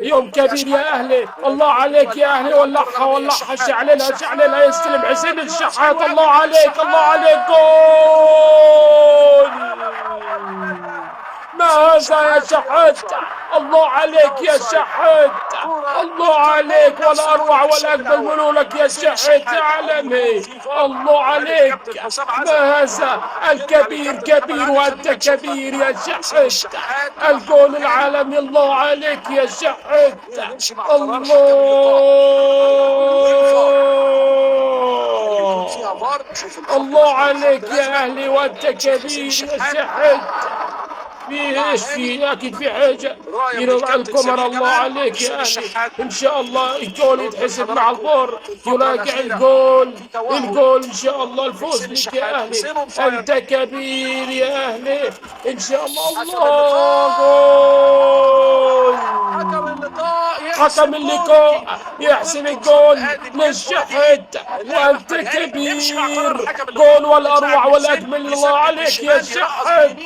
يوم كبير يا أهلي، الله عليك يا أهلي، ولعها ولعها، شعللها شعللها، يستلم حسين الشحات، الله عليك الله عليك، جول! ما هذا يا شحات؟ الله عليك يا شحات، الله عليك، ولا أروع ولا أجمل منك يا شحات يا عالمي، الله عليك. ما هذا؟ الكبير كبير وأنت كبير يا شحات، الجول العالمي، الله عليك يا شحات، الله عليك يا أهلي، وأنت كبير يا شحات. في ايش؟ في اكيد في حاجه ينوع الكاميرا، الله عليك يا اهلي، ان شاء الله الجول يتحسب مع الفار، يراجع الجول، الجول ان شاء الله، الفوز لك يا اهلي، انت كبير يا اهلي، ان شاء الله، الله، جول! حكم اللقاء يحسب الجول للشحات، وانت كبير، جول والاروع والاجمل، الله عليك يا شحات.